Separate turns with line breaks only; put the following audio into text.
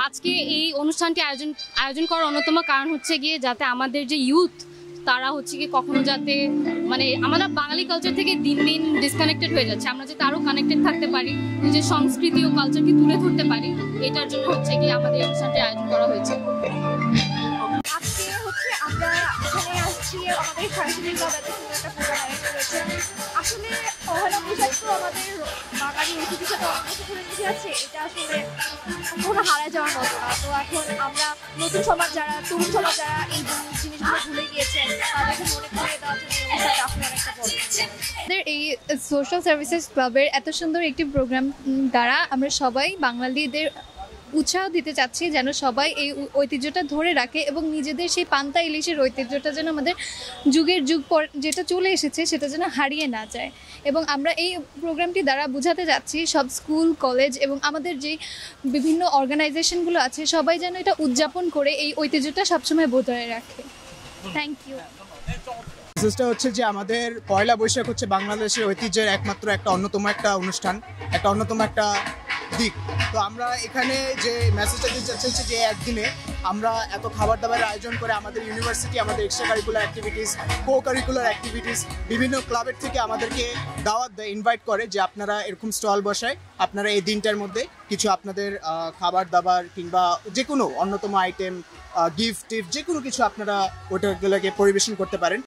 আজকে এই অনুষ্ঠানটি আয়োজন করার অন্যতম কারণ হচ্ছে গিয়ে যাতে আমাদের যে ইউথ তারা হচ্ছে কি কখনো যাতে মানে আমরা বাঙালি কালচার থেকে দিন দিন ডিসকানেক্টেড হয়ে যাচ্ছে, আমরা যাতে আরো কানেক্টেড থাকতে পারি, নিজের সংস্কৃতি ও কালচারকে তুলে ধরতে পারি, এটার জন্য হচ্ছে কি আমাদের এই অনুষ্ঠানটি আয়োজন করা হয়েছে।
আজকে হচ্ছে আমরা এখানে আসছি আমাদের সাংস্কৃতিক একটা প্রোগ্রাম আয়োজন করেছে। আসলে পহেলা বৈশাখ তো আমাদের বাঙালি ঐতিহ্যের সাথে অনেক করে মিশে আছে, এটা আসলে কোনো হারা যাওয়ার মতো না। তো এখন আমরা নতুন সমাজ যারা তরুণ সমাজ যারা এই জিনিসগুলো ভুলে গিয়েছেন তাদেরকে মনে করিয়ে দেওয়ার জন্য এই অনুষ্ঠানটা আসলে অনেকটা বড়।
আমাদের এই সোশ্যাল সার্ভিসেস ক্লাবের এত সুন্দর একটি প্রোগ্রাম দ্বারা আমরা সবাই বাঙালিদের উৎসাহ দিতে চাচ্ছি যেন সবাই এই ঐতিহ্যটা ধরে রাখে এবং নিজেদের সেই পান্তা ইলিশের ঐতিহ্যটা যেন আমাদের যুগের যুগ পর যেটা চলে এসেছে সেটা যেন হারিয়ে না যায়। এবং আমরা এই প্রোগ্রামটি দ্বারা বোঝাতে যাচ্ছি সব স্কুল কলেজ এবং আমাদের যে বিভিন্ন অর্গানাইজেশনগুলো আছে সবাই যেন এটা উদযাপন করে এই ঐতিহ্যটা সবসময় বজায় রাখে। Thank you.
মেসেজটা হচ্ছে যে আমাদের পয়লা বৈশাখ হচ্ছে বাংলাদেশের ঐতিহ্যের একমাত্র একটা অন্যতম একটা অনুষ্ঠান, একটা অন্যতম একটা দিক। তো আমরা এখানে যে মেসেজটা দিতে চাচ্ছি হচ্ছে যে একদিনে আমরা এত খাবার দাবারের আয়োজন করে আমাদের ইউনিভার্সিটি আমাদের extra curricular activities, co curricular activities বিভিন্ন ক্লাবের থেকে আমাদেরকে দাওয়াত দেয়, ইনভাইট করে যে আপনারা এরকম স্টল বসায়, আপনারা এই দিনটার মধ্যে কিছু আপনাদের খাবার দাবার কিংবা যে কোনো অন্যতম আইটেম গিফট টিফট যে কোনো কিছু আপনারা ওটাগুলোকে পরিবেশন করতে পারেন।